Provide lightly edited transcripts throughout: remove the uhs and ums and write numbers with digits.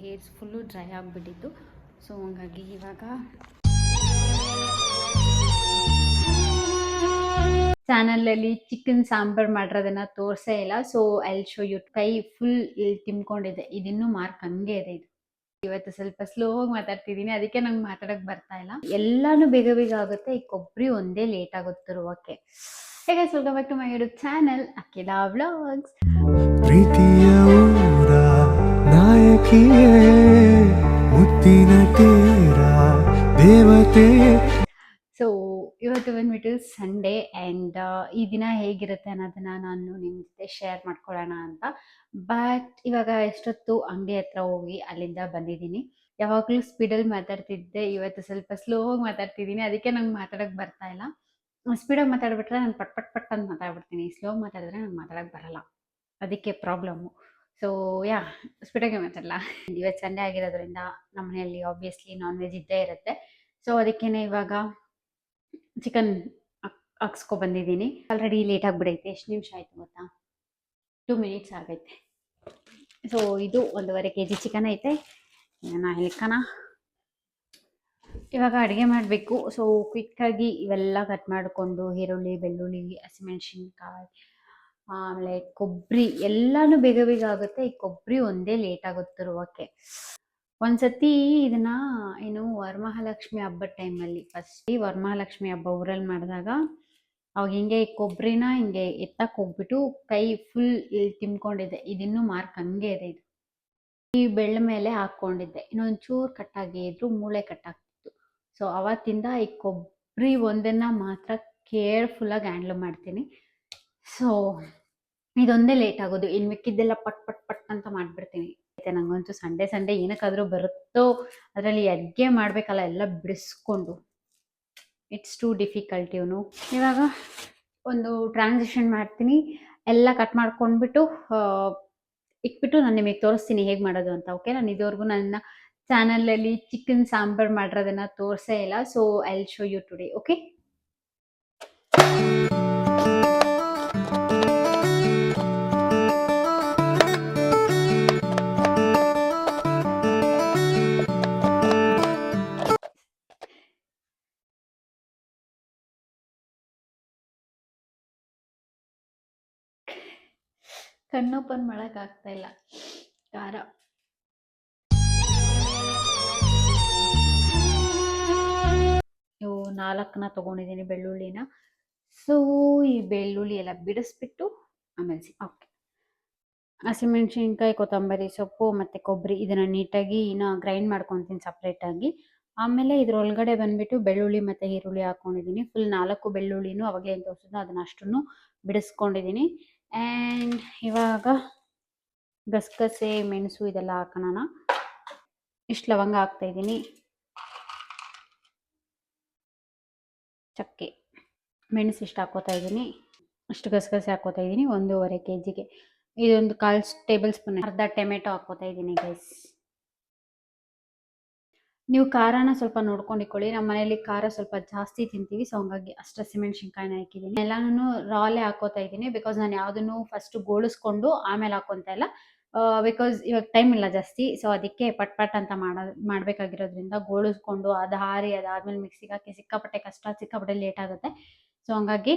Hairs full dry ಆಗಿಬಿಟ್ಟಿತ್ತು. So ಹಂಗಾಗಿ ಇವಾಗ ಚಾನಲಲ್ಲಿ ಚಿಕನ್ ಸಾಂಬಾರು ಮಾಡಿರೋದನ್ನು ತೋರಿಸೇ ಇಲ್ಲ. So I will show you. ಕೈ ಫುಲ್ ತಿಮ್ಕೊಂಡಿದೆ, ಇದಿನ್ನೂ ಮಾರ್ಕ್ ಹಂಗೆ ಇದೆ. ಇದು ಇವತ್ತು ಸ್ವಲ್ಪ ಸ್ಲೋ ಆಗಿ ಮಾತಾಡ್ತಿದ್ದೀನಿ, ಅದಕ್ಕೆ ನಂಗೆ ಮಾತಾಡೋಕ್ಕೆ ಬರ್ತಾ ಇಲ್ಲ. ಎಲ್ಲಾನು ಬೇಗ ಬೇಗ ಆಗುತ್ತೆ, ಈ ಕೊಬ್ಬರಿ ಒಂದೇ ಲೇಟ್ ಆಗುತ್ತೆ ರುಬ್ಬಕ್ಕೆ. Hey guys, welcome back to my YouTube channel Akhila vlogs. ಪ್ರೀತಿಯ ಊರ ನಾಯಕಿಯೇ ಮುತ್ತಿನ ತೀರ ದೇವತೆ. ಸೊ ಇವತ್ತು ಬಂದ್ಬಿಟ್ಟು ಸಂಡೇ ಆ್ಯಂಡ್ ಈ ದಿನ ಹೇಗಿರುತ್ತೆ ಅನ್ನೋದನ್ನ ನಾನು ನಿಮ್ಮ ಜೊತೆ ಶೇರ್ ಮಾಡ್ಕೊಳ್ಳೋಣ ಅಂತ. ಬಟ್ ಇವಾಗ ಎಷ್ಟೊತ್ತು ಅಂಗಡಿ ಹತ್ರ ಹೋಗಿ ಅಲ್ಲಿಂದ ಬಂದಿದ್ದೀನಿ. ಯಾವಾಗಲೂ ಸ್ಪೀಡಲ್ಲಿ ಮಾತಾಡ್ತಿದ್ದೆ, ಇವತ್ತು ಸ್ವಲ್ಪ ಸ್ಲೋ ಆಗಿ ಮಾತಾಡ್ತಿದ್ದೀನಿ, ಅದಕ್ಕೆ ನಂಗೆ ಮಾತಾಡೋಕ್ಕೆ ಬರ್ತಾ ಇಲ್ಲ. ಸ್ಪೀಡಾಗಿ ಮಾತಾಡ್ಬಿಟ್ರೆ ನಾನು ಪಟ್ ಪಟ್ ಪಟ್ ಅಂತ ಮಾತಾಡ್ಬಿಡ್ತೀನಿ, ಸ್ಲೋ ಮಾತಾಡಿದ್ರೆ ನಂಗೆ ಮಾತಾಡೋಕ್ಕೆ ಬರಲ್ಲ, ಅದಕ್ಕೆ ಪ್ರಾಬ್ಲಮ್ಮು. ಸೊ ಸ್ಪೀಡಾಗಿ ಮಾತಾಡಲ್ಲ. ಇವತ್ತು ಸಂಡೇ ಆಗಿರೋದ್ರಿಂದ ನಮ್ಮ ಮನೆಯಲ್ಲಿ ಆಬ್ವಿಯಸ್ಲಿ ನಾನ್ ವೆಜ್ ಇದ್ದೇ ಇರುತ್ತೆ. ಸೊ ಅದಕ್ಕೇ ಇವಾಗ ಚಿಕನ್ ಹಾಕ್ಸ್ಕೊಬಂದಿದ್ದೀನಿ. ಆಲ್ರೆಡಿ ಲೇಟ್ ಆಗಿಬಿಡೈತೆ. ಎಷ್ಟು ನಿಮಿಷ ಆಯಿತು ಗೊತ್ತಾ? 2 ಮಿನಿಟ್ಸ್ ಆಗೈತೆ. ಸೊ ಇದು 1.5 kg ಚಿಕನ್ ಐತೆ. ಇಲ್ಕನ ಇವಾಗ ಅಡುಗೆ ಮಾಡಬೇಕು. ಸೊ ಕ್ವಿಕ್ಕಾಗಿ ಇವೆಲ್ಲ ಕಟ್ ಮಾಡಿಕೊಂಡು ಈರುಳ್ಳಿ, ಬೆಳ್ಳುಳ್ಳಿ, ಹಸಿಮೆಣ್ಸಿನ್ಕಾಯಿ, ಆಮೇಲೆ ಕೊಬ್ಬರಿ ಎಲ್ಲನೂ ಬೇಗ ಬೇಗ ಆಗುತ್ತೆ. ಈ ಕೊಬ್ಬರಿ ಒಂದೇ ಲೇಟ್ ಆಗುತ್ತೆ ರುಬ್ಬಕ್ಕೆ. ಒಂದ್ಸತಿ ಇದನ್ನ ಏನು ವರಮಹಾಲಕ್ಷ್ಮಿ ಹಬ್ಬದ ಟೈಮಲ್ಲಿ, ಫಸ್ಟ್ ವರಮಹಾಲಕ್ಷ್ಮಿ ಹಬ್ಬ ಊರಲ್ಲಿ ಮಾಡಿದಾಗ ಅವಾಗ ಹಿಂಗೆ ಕೊಬ್ಬರಿನ ಹಿಂಗೆ ಎತ್ತಕ್ಕೆ ಹೋಗ್ಬಿಟ್ಟು ಕೈ ಫುಲ್ ತಿಮ್ಕೊಂಡಿದ್ದೆ, ಇದಿನ್ನೂ ಮಾರ್ಕ್ ಹಂಗೆ ಇದೆ. ಇದು ಈ ಬೆಳ್ಳ ಮೇಲೆ ಹಾಕ್ಕೊಂಡಿದ್ದೆ, ಇನ್ನೊಂಚೂರು ಕಟ್ಟಾಗಿ ಇದ್ರು ಮೂಳೆ ಕಟ್ಟಾಗ್ತಿತ್ತು. ಸೊ ಅವತ್ತಿಂದ ಈ ಕೊಬ್ಬರಿ ಒಂದನ್ನು ಮಾತ್ರ ಕೇರ್ಫುಲ್ಲಾಗಿ ಹ್ಯಾಂಡ್ಲ್ ಮಾಡ್ತೀನಿ. ಸೊ ಇದೊಂದೇ ಲೇಟ್ ಆಗೋದು, ಇನ್ನು ಮಿಕ್ಕಿದ್ದೆಲ್ಲ ಪಟ್ ಪಟ್ ಪಟ್ ಅಂತ ಮಾಡಿಬಿಡ್ತೀನಿ. ನಂಗಂತೂ ಸಂಡೇ ಏನಕ್ಕಾದರೂ ಬರುತ್ತೋ ಅದರಲ್ಲಿ ಅಡುಗೆ ಮಾಡಬೇಕಲ್ಲ, ಎಲ್ಲ ಬಿಡಿಸ್ಕೊಂಡು ಇಟ್ಸ್ ಟು ಡಿಫಿಕಲ್ಟ್ ಇವನು. ಇವಾಗ ಒಂದು ಟ್ರಾನ್ಸಿಷನ್ ಮಾಡ್ತೀನಿ, ಎಲ್ಲ ಕಟ್ ಮಾಡ್ಕೊಂಡ್ಬಿಟ್ಟು ಇಟ್ಬಿಟ್ಟು ನಾನು ನಿಮಗೆ ತೋರಿಸ್ತೀನಿ ಹೇಗೆ ಮಾಡೋದು ಅಂತ. ಓಕೆ, ನಾನು ಇದುವರೆಗೂ ನನ್ನ ಚಾನಲಲ್ಲಿ ಚಿಕನ್ ಸಾಂಬಾರು ಮಾಡಿರೋದನ್ನು ತೋರಿಸೇ ಇಲ್ಲ. So I will show you today. Okay, ಕಣ್ಣು ಓಪನ್ ಮಾಡೋಕ್ಕಾಗ್ತಾ ಇಲ್ಲ, ಖಾರ. ಇವು 4ನ ತೊಗೊಂಡಿದ್ದೀನಿ ಬೆಳ್ಳುಳ್ಳಿನ. ಸೊ ಈ ಬೆಳ್ಳುಳ್ಳಿ ಎಲ್ಲ ಬಿಡಿಸ್ಬಿಟ್ಟು ಆಮೇಲೆ ಓಕೆ, ಹಸಿಮೆಣ್ಸಿನ್ಕಾಯಿ, ಕೊತ್ತಂಬರಿ ಸೊಪ್ಪು ಮತ್ತು ಕೊಬ್ಬರಿ ಇದನ್ನು ನೀಟಾಗಿ ಗ್ರೈಂಡ್ ಮಾಡ್ಕೊತೀನಿ ಸಪ್ರೇಟಾಗಿ. ಆಮೇಲೆ ಇದ್ರೊಳಗಡೆ ಬಂದುಬಿಟ್ಟು ಬೆಳ್ಳುಳ್ಳಿ ಮತ್ತು ಈರುಳ್ಳಿ ಹಾಕ್ಕೊಂಡಿದ್ದೀನಿ. ಫುಲ್ 4 ಬೆಳ್ಳುಳ್ಳಿನೂ ಅವಾಗಲೇ ಏನು ತೋರಿಸಿದ್ನೋ ಅದನ್ನು ಅಷ್ಟನ್ನು ಬಿಡಿಸ್ಕೊಂಡಿದ್ದೀನಿ. ಆ್ಯಂಡ್ ಇವಾಗ ಗಸಗಸೆ, ಮೆಣಸು ಇದೆಲ್ಲ ಹಾಕೋಣ. ಇಷ್ಟು ಲವಂಗ ಹಾಕ್ತಾಯಿದ್ದೀನಿ, ಚಕ್ಕೆ, ಮೆಣಸು ಇಷ್ಟು ಹಾಕ್ಕೋತಾ ಇದ್ದೀನಿ, ಅಷ್ಟು ಗಸಗಸೆ ಹಾಕ್ಕೋತಾ ಇದ್ದೀನಿ 1.5 kgಗೆ. ಇದೊಂದು 1/4 ಟೇಬಲ್ ಸ್ಪೂನ್, ಅರ್ಧ ಟೊಮೆಟೊ ಹಾಕ್ಕೋತಾ ಇದ್ದೀನಿ ಗೈಸ್. ನೀವು ಖಾರನ ಸ್ವಲ್ಪ ನೋಡ್ಕೊಂಡಿಕೊಳ್ಳಿ, ನಮ್ಮ ಮನೇಲಿ ಖಾರ ಸ್ವಲ್ಪ ಜಾಸ್ತಿ ತಿಂತೀವಿ. ಸೊ ಹಂಗಾಗಿ ಅಷ್ಟು ಹಸಿಮೆಣ್ಸಿನ್ಕಾಯಿನ ಹಾಕಿದ್ದೀನಿ. ಎಲ್ಲನೂ ರಾಲೆ ಹಾಕೋತಾ ಇದ್ದೀನಿ, ಬಿಕಾಸ್ ನಾನು ಯಾವುದನ್ನು ಫಸ್ಟ್ ಗೋಳಿಸ್ಕೊಂಡು ಆಮೇಲೆ ಹಾಕ್ಕೊತಾ ಇಲ್ಲ, ಬಿಕಾಸ್ ಇವಾಗ ಟೈಮ್ ಇಲ್ಲ ಜಾಸ್ತಿ. ಸೊ ಅದಕ್ಕೆ ಪಟ್ ಪಟ್ ಅಂತ ಮಾಡಬೇಕಾಗಿರೋದ್ರಿಂದ ಗೋಳಿಸ್ಕೊಂಡು ಅದು ಹಾರಿ ಅದಾದ್ಮೇಲೆ ಮಿಕ್ಸಿಗೆ ಹಾಕಿ ಸಿಕ್ಕಾಪಟ್ಟೆ ಕಷ್ಟ, ಸಿಕ್ಕಾಪಟ್ಟೆ ಲೇಟ್ ಆಗುತ್ತೆ. ಸೊ ಹಂಗಾಗಿ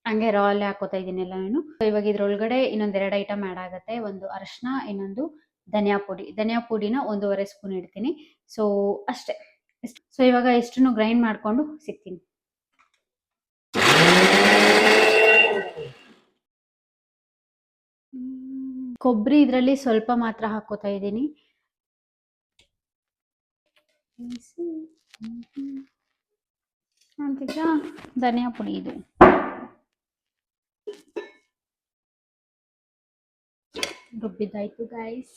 ಹಂಗೆ ರಾಲೆ ಹಾಕೋತಾ ಇದ್ದೀನಿ ಎಲ್ಲನೂ. ಇವಾಗ ಇದ್ರೊಳಗಡೆ ಇನ್ನೊಂದು 2 ಐಟಮ್ ಆ್ಯಡ್ ಆಗುತ್ತೆ, ಒಂದು ಅರಿಶಿನ, ಇನ್ನೊಂದು ಧನಿಯಾ ಪುಡಿನ 1.5 ಸ್ಪೂನ್ ಇಡ್ತೀನಿ. ಸೊ ಅಷ್ಟೇ. ಸೊ ಇವಾಗ ಇಷ್ಟನ್ನು ಗ್ರೈಂಡ್ ಮಾಡಿಕೊಂಡು ಸಿಗ್ತೀನಿ. ಕೊಬ್ಬರಿ ಇದರಲ್ಲಿ ಸ್ವಲ್ಪ ಮಾತ್ರ ಹಾಕೋತಾ ಇದ್ದೀನಿ. ಧನಿಯಾ ಪುಡಿ ಇದು ರುಬ್ಬಿದ್ದಾಯ್ತು ಗೈಸ್.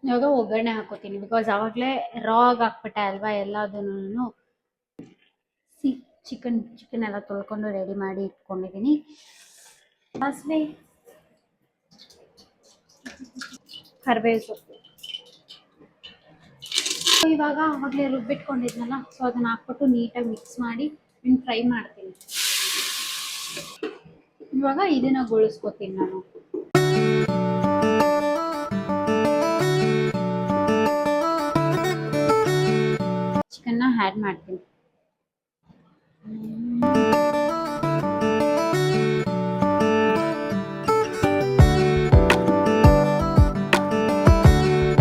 ಇವಾಗ ಒಗ್ಗರಣೆ ಹಾಕೋತೀನಿ, ಬಿಕಾಸ್ ಆವಾಗಲೇ ರಾ ಆಗಿ ಹಾಕ್ಬಿಟ್ಟೆ ಅಲ್ವಾ ಎಲ್ಲದನ್ನು. ಚಿಕನ್ ಎಲ್ಲ ತೊಳ್ಕೊಂಡು ರೆಡಿ ಮಾಡಿ ಇಟ್ಕೊಂಡಿದ್ದೀನಿ. ಸಾಸಿವೆ, ಕರಿಬೇವು ಸೊಪ್ಪು, ಇವಾಗ ಆವಾಗಲೇ ರುಬ್ಬಿಟ್ಕೊಂಡಿದ್ನಲ್ಲ, ಸೊ ಅದನ್ನು ಹಾಕ್ಬಿಟ್ಟು ನೀಟಾಗಿ ಮಿಕ್ಸ್ ಮಾಡಿ ಫ್ರೈ ಮಾಡ್ತೀನಿ. ಇವಾಗ ಇದನ್ನು ಗೊಳಿಸ್ಕೊತೀನಿ ನಾನು. ಆ್ಯಡ್ ಮಾಡ್ತೀನಿ.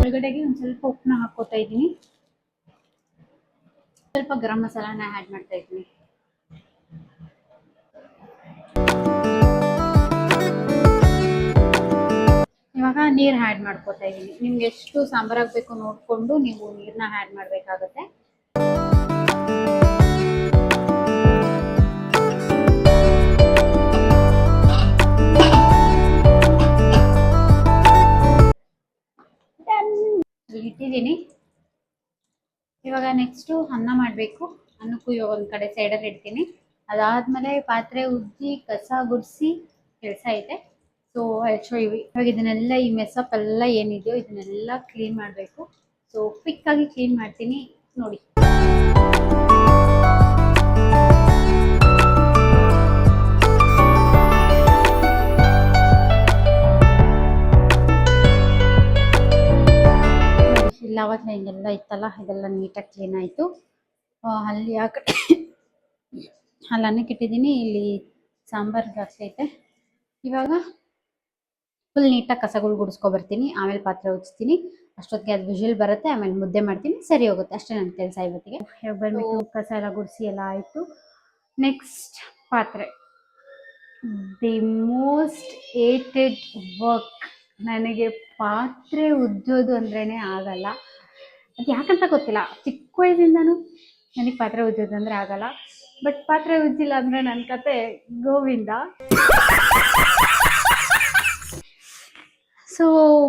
ಒಳಗಡೆಗೆ ಒಂದು ಸ್ವಲ್ಪ ಉಪ್ಪನ್ನ ಹಾಕೋತಾ ಇದ್ದೀನಿ, ಸ್ವಲ್ಪ ಗರಂ ಮಸಾಲಾನ ಆ್ಯಡ್ ಮಾಡ್ತಾ ಇದ್ದೀನಿ. ಇವಾಗ ನೀರು ಆ್ಯಡ್ ಮಾಡ್ಕೋತಾ ಇದ್ದೀನಿ. ನಿಮ್ಗೆ ಎಷ್ಟು ಸಾಂಬಾರು ಆಗಬೇಕು ನೋಡಿಕೊಂಡು ನೀವು ನೀರನ್ನ ಆ್ಯಡ್ ಮಾಡಬೇಕಾಗುತ್ತೆ. ಇಟ್ಟಿದ್ದೀನಿ. ಇವಾಗ ನೆಕ್ಸ್ಟು ಅನ್ನ ಮಾಡಬೇಕು. ಅನ್ನಕ್ಕೂ ಇವಾಗ ಒಂದು ಕಡೆ ಸೈಡಲ್ಲಿ ಇಡ್ತೀನಿ. ಅದಾದಮೇಲೆ ಪಾತ್ರೆ ಉಜ್ಜಿ ಕಸ ಗುಡಿಸಿ ಕೆಲಸ ಐತೆ. ಸೊ ಇವಾಗ ಇದನ್ನೆಲ್ಲ ಈ ಮೆಸ್ಸಪ್ ಎಲ್ಲ ಏನಿದೆಯೋ ಇದನ್ನೆಲ್ಲ ಕ್ಲೀನ್ ಮಾಡಬೇಕು. ಸೊ ಕ್ವಿಕ್ಕಾಗಿ ಕ್ಲೀನ್ ಮಾಡ್ತೀನಿ ನೋಡಿ. ಇಲ್ಲ ಅವತ್ತು ಹಿಂಗೆಲ್ಲ ಇತ್ತಲ್ಲ, ಇದೆಲ್ಲ ನೀಟಾಗಿ ಕ್ಲೀನ್ ಆಯಿತು. ಅಲ್ಲಿ ಆ ಕಡೆ ಅಲ್ಲಿ ಅನ್ನಕ್ಕೆ ಇಟ್ಟಿದ್ದೀನಿ, ಇಲ್ಲಿ ಸಾಂಬಾರು ಜಾಸ್ತಿ ಐತೆ. ಇವಾಗ ಫುಲ್ ನೀಟಾಗಿ ಕಸಗಳು ಗುಡಿಸ್ಕೊಬರ್ತೀನಿ, ಆಮೇಲೆ ಪಾತ್ರೆ ಉಜ್ತೀನಿ. ಅಷ್ಟೊತ್ತಿಗೆ ಅದು ವಿಷಲ್ ಬರುತ್ತೆ, ಆಮೇಲೆ ಮುದ್ದೆ ಮಾಡ್ತೀನಿ, ಸರಿ ಹೋಗುತ್ತೆ. ಅಷ್ಟೇ ನನ್ನ ಕೆಲಸ ಇವತ್ತಿಗೆ. ಇವಾಗ ಬಂದ್ಬಿಟ್ಟು ಕಸ ಎಲ್ಲ ಗುಡಿಸಿ ಎಲ್ಲ ಆಯಿತು. ನೆಕ್ಸ್ಟ್ ಪಾತ್ರೆ, ದಿ ಮೋಸ್ಟ್ ಏಟೆಡ್ ವರ್ಕ್. ನನಗೆ ಪಾತ್ರೆ ಉಜ್ಜೋದು ಅಂದ್ರೇ ಆಗಲ್ಲ. ಅದು ಯಾಕಂತ ಗೊತ್ತಿಲ್ಲ, ಚಿಕ್ಕ ವಯಸ್ಸಿಂದನೂ ನನಗೆ ಪಾತ್ರೆ ಉಜ್ಜೋದು ಅಂದರೆ ಆಗಲ್ಲ. ಬಟ್ ಪಾತ್ರೆ ಉಜ್ಜಿಲ್ಲ ಅಂದರೆ ನನ್ನ ಕತೆ ಗೋವಿಂದ. ಸೊ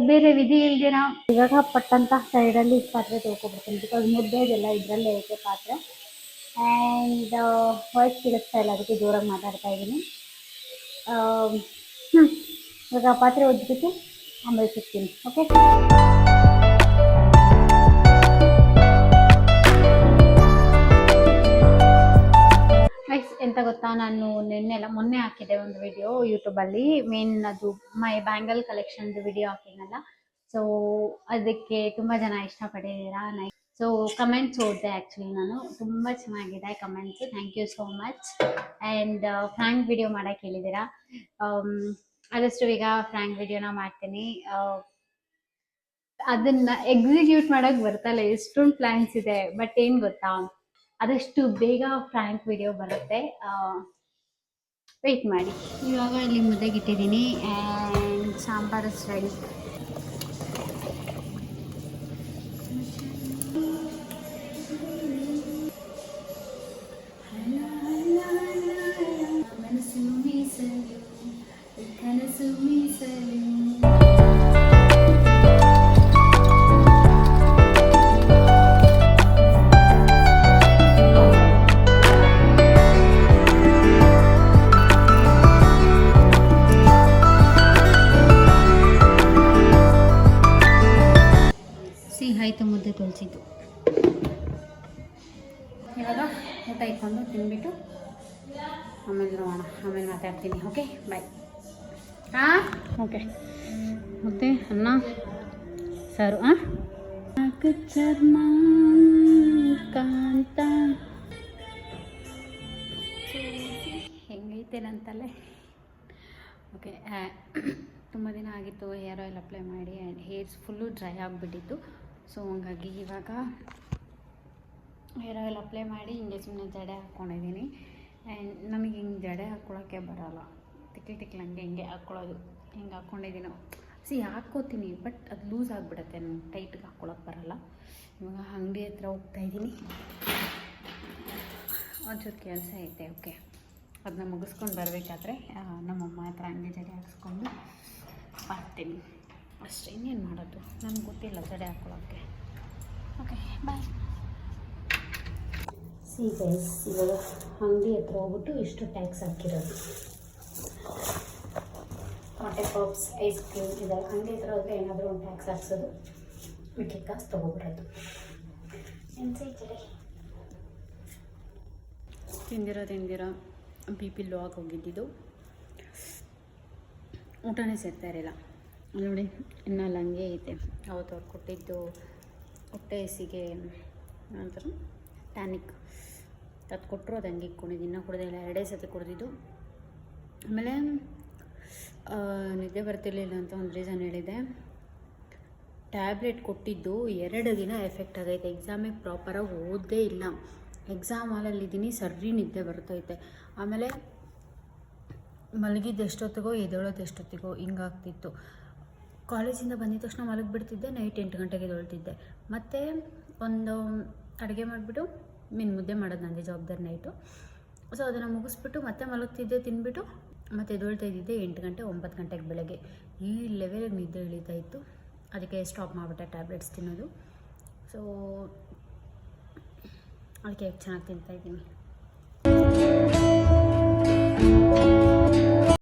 ಬೇರೆ ವಿಧಿ ಇಲ್ದಿರ ಇವಾಗ ಪಟ್ಟಂತ ಸೈಡಲ್ಲಿ ಪಾತ್ರೆ ತೊಳ್ಕೊಬಿಡ್ತೀನಿ. ಬಿಕಾಸ್ ಮುದ್ದೆದೆಲ್ಲ ಇದರಲ್ಲೇ ಐತೆ ಪಾತ್ರೆ. ಆ್ಯಂಡ್ ವಾಯ್ಸ್ ಕೇಳಿಸ್ತಾ ಇಲ್ಲ, ಅದಕ್ಕೆ ಜೋರಾಗಿ ಮಾತಾಡ್ತಾ ಇದ್ದೀನಿ. ಇವಾಗ ಪಾತ್ರೆ ಉಜ್ಜಿಬಿಟ್ಟು ಆಮೇಲೆ ಸಿಗ್ತೀನಿ. ಓಕೆ, ಎಂತ ಗೊತ್ತಾ, ನಾನು ಮೊನ್ನೆ ಹಾಕಿದ್ದೆ ಒಂದು ವಿಡಿಯೋ ಯೂಟ್ಯೂಬಲ್ಲಿ. ಅದು ಮೈ ಬ್ಯಾಂಗಲ್ ಕಲೆಕ್ಷನ್ದು ವಿಡಿಯೋ ಹಾಕಿದ್ನಲ್ಲ. ಸೊ ಅದಕ್ಕೆ ತುಂಬ ಜನ ಇಷ್ಟಪಟ್ಟಿದ್ದೀರಾ. ಸೊ ಕಮೆಂಟ್ಸ್ ಓದಿದೆ ಆ್ಯಕ್ಚುಲಿ ನಾನು. ತುಂಬ ಚೆನ್ನಾಗಿದೆ comments, thank you so much. And frank video ಮಾಡೋಕ್ಕೆ ಹೇಳಿದ್ದೀರಾ. ಆದಷ್ಟು ಈಗ ಫ್ರ್ಯಾಂಕ್ ವಿಡಿಯೋನ ಮಾಡ್ತೀನಿ. ಅದನ್ನ ಎಕ್ಸಿಕ್ಯೂಟ್ ಮಾಡೋಕ್ಕೆ ಬರ್ತಲ್ಲ, ಎಷ್ಟೊಂದು ಪ್ಲ್ಯಾನ್ಸ್ ಇದೆ. ಬಟ್ ಏನು ಗೊತ್ತಾ, ಆದಷ್ಟು ಬೇಗ ಫ್ರ್ಯಾಂಕ್ ವಿಡಿಯೋ ಬರುತ್ತೆ, ವೆಯ್ಟ್ ಮಾಡಿ. ಇವಾಗ ಇಲ್ಲಿ ಮುದ್ದೆಗೆ ಇಟ್ಟಿದ್ದೀನಿ ಆ್ಯಂಡ್ ಸಾಂಬಾರು ರೆಡಿ. ಮನಸ್ಸು ಮೀಸಲು ಕನಸು ಮೀಸಲು. ಆಯಿತು, ಮುದ್ದೆ ತೊಳ್ಸಿದ್ದು. ಇವಾಗ ಊಟ ಇಟ್ಕೊಂಡು ತಿಂದ್ಬಿಟ್ಟು ಆಮೇಲೆ ನೋಡೋಣ, ಆಮೇಲೆ ಮಾತಾಡ್ತೀನಿ. ಓಕೆ, ಬಾಯ್. ಹಾಂ, ಓಕೆ. ಮತ್ತು ಅನ್ನ ಸಾರು. ಚರ್ಮ ಕಾಂತ ಹೆಂಗೈತೆ ನಂತಲ್ಲೇ. ಓಕೆ, ತುಂಬ ದಿನ ಆಗಿತ್ತು ಹೇರ್ ಆಯಿಲ್ ಅಪ್ಲೈ ಮಾಡಿ, ಆ್ಯಂಡ್ ಹೇರ್ಸ್ ಫುಲ್ಲು ಡ್ರೈ ಆಗಿಬಿಟ್ಟಿತ್ತು. ಸೊ ಹಂಗಾಗಿ ಇವಾಗ ಹೇರ್ ಆಯಿಲ್ ಅಪ್ಲೈ ಮಾಡಿ ಹಿಂಗೆ ಸುಮ್ಮನೆ ಜಡೆ ಹಾಕ್ಕೊಂಡಿದ್ದೀನಿ. ಆ್ಯಂಡ್ ನನಗೆ ಹಿಂಗೆ ಜಡೆ ಹಾಕ್ಕೊಳ್ಳೋಕ್ಕೆ ಬರೋಲ್ಲ, ತಿಕ್ಲಂಗೆ ಹಿಂಗೆ ಹಾಕ್ಕೊಳ್ಳೋದು. ಹಿಂಗೆ ಹಾಕ್ಕೊಂಡಿದ್ದೀನೋ ಹಾಕ್ಕೋತೀನಿ, ಬಟ್ ಅದು ಲೂಸ್ ಆಗಿಬಿಡುತ್ತೆ, ನನಗೆ ಟೈಟ್ಗೆ ಹಾಕ್ಕೊಳಕ್ಕೆ ಬರೋಲ್ಲ. ಇವಾಗ ಅಂಗಡಿ ಹತ್ರ ಹೋಗ್ತಾಯಿದ್ದೀನಿ, ಒಂಚೂರು ಕೆಲಸ ಐತೆ. ಓಕೆ, ಅದನ್ನ ಮುಗಿಸ್ಕೊಂಡು ಬರಬೇಕಾದ್ರೆ ನಮ್ಮಮ್ಮ ಹತ್ರ ಹಂಗೆ ಜಡೆ ಹಾಕ್ಸ್ಕೊಂಡು ಬರ್ತೀನಿ ಅಷ್ಟೇ. ಇನ್ನೇನು ಮಾಡೋದು, ನನಗೆ ಗೊತ್ತಿಲ್ಲ ಜಡೆ ಹಾಕ್ಕೊಳ್ಳೋಕ್ಕೆ. ಓಕೆ, ಬಾಯ್. ಗೈಸ್, ಇವಾಗ ಅಂಗಡಿ ಹತ್ರ ಹೋಗ್ಬಿಟ್ಟು ಇಷ್ಟು ಟ್ಯಾಕ್ಸ್ ಹಾಕಿರೋದು. ಮೊಟ್ಟೆ ಪಪ್ಸ್, ಐಸ್ ಕ್ರೀಮ್ ಇದೆಲ್ಲ ಅಂಗಡಿ ಹತ್ರ ಹೋದರೆ ಏನಾದರೂ ಒಂದು ಟ್ಯಾಕ್ಸ್ ಹಾಕ್ಸೋದು, ಮಿಕ್ಕಿ ಕಾಸು ತೊಗೊಬಿಡೋದು. ತಿಂದಿರೋ ಬಿ ಪಿ ಲೋ ಆಗಿ ಹೋಗಿದ್ದಿದ್ದು, ಊಟನೇ ಸೇರ್ತಾ ಇರಲಿಲ್ಲ ನೋಡಿ. ಇನ್ನಲ್ಲಿ ಹಂಗೆ ಐತೆ. ಅವತ್ತು ಅವ್ರು ಕೊಟ್ಟಿದ್ದು ಹೊಟ್ಟೆ ಹಸಿಗೆ ನಂತರ ಟಾನಿಕ್ ಅದು ಕೊಟ್ಟರು ಅದು ಹಂಗೆ ಇಟ್ಕೊಂಡಿದ್ದು, ಇನ್ನೂ ಕುಡ್ದಿಲ್ಲ, 2 ಸತಿ ಕುಡ್ದಿದ್ದು. ಆಮೇಲೆ ನಿದ್ದೆ ಬರ್ತಿರ್ಲಿಲ್ಲ ಅಂತ ಒಂದು ರೀಸನ್ ಹೇಳಿದೆ. ಟ್ಯಾಬ್ಲೆಟ್ ಕೊಟ್ಟಿದ್ದು 2 ದಿನ ಎಫೆಕ್ಟ್ ಆಗೈತೆ. ಎಕ್ಸಾಮಿಗೆ ಪ್ರಾಪರಾಗಿ ಓದೇ ಇಲ್ಲ, ಎಕ್ಸಾಮ್ ಹಾಲಲ್ಲಿದ್ದೀನಿ, ಸರಿ ನಿದ್ದೆ ಬರ್ತೈತೆ. ಆಮೇಲೆ ಮಲಗಿದ್ದು ಎಷ್ಟೊತ್ತಿಗೋ ಎದ್ದೇಳೋದು ಎಷ್ಟೊತ್ತಿಗೋ ಹಿಂಗಾಗ್ತಿತ್ತು. ಕಾಲೇಜಿಂದ ಬಂದಿದ ತಕ್ಷಣ ಮಲಗಿಬಿಡ್ತಿದ್ದೆ, ನೈಟ್ 8 ಗಂಟೆಗೆ ಎದ್ದೇಳ್ತಿದ್ದೆ. ಮತ್ತು ಒಂದು ಅಡುಗೆ ಮಾಡಿಬಿಟ್ಟು ಮುದ್ದೆ ಮಾಡೋದು ನನಗೆ ಜವಾಬ್ದಾರಿ ನೈಟು. ಸೊ ಅದನ್ನು ಮುಗಿಸ್ಬಿಟ್ಟು ಮತ್ತೆ ಮಲಗ್ತಿದ್ದೆ, ತಿಂದ್ಬಿಟ್ಟು ಮತ್ತೆ ಎದ್ದೇಳ್ತಾ ಇದ್ದಿದ್ದೆ 8 ಗಂಟೆ 9 ಗಂಟೆಗೆ ಬೆಳಗ್ಗೆ. ಈ ಲೆವೆಲಿಗೆ ನಿದ್ದೆ ಇಳಿತಾ ಇತ್ತು. ಅದಕ್ಕೆ ಸ್ಟಾಪ್ ಮಾಡಿಬಿಟ್ಟೆ ಟ್ಯಾಬ್ಲೆಟ್ಸ್ ತಿನ್ನೋದು. ಸೊ ಅದಕ್ಕೆ ಚೆನ್ನಾಗಿ ತಿಂತಾಯಿದ್ದೀನಿ.